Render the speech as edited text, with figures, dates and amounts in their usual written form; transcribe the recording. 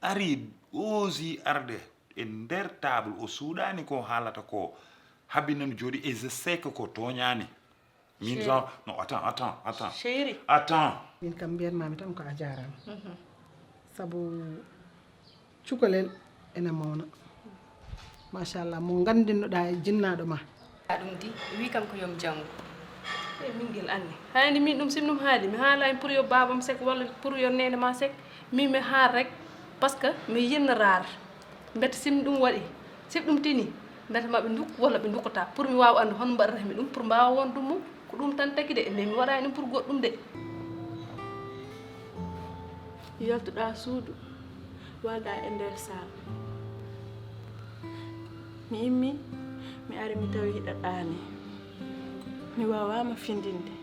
ari osi arde e nder table o suuɗani ko haalata ko habinano jooɗi et je sais que ko toñani min genre non attends chéri attends min kam mbiyatmami tan ko a jarama sabu cukalel ene mawna machallah mo gandinoɗa e jinnaɗo ma ɗum di wi kam ko yom janggo e mingel anne hayni min ɗum sim ɗum haali mi haalani pour yo babam sek walla pour yo nene ma sek min mi haar rek parce que mi yinnarar mbete sim ɗum waɗi sim ɗum tini mbete maɓe dukku walla ɓe dukkata pour mi wawa andu hono mbaɗatami ɗum pour mbawa wondu mum ko ɗum tan tagi de mais mi waɗani ɗum pour goɗɗum de yaltuɗa suudu walda e nder saal mi immi mi ari mi tawi hiɗaɗani mi wawama findinde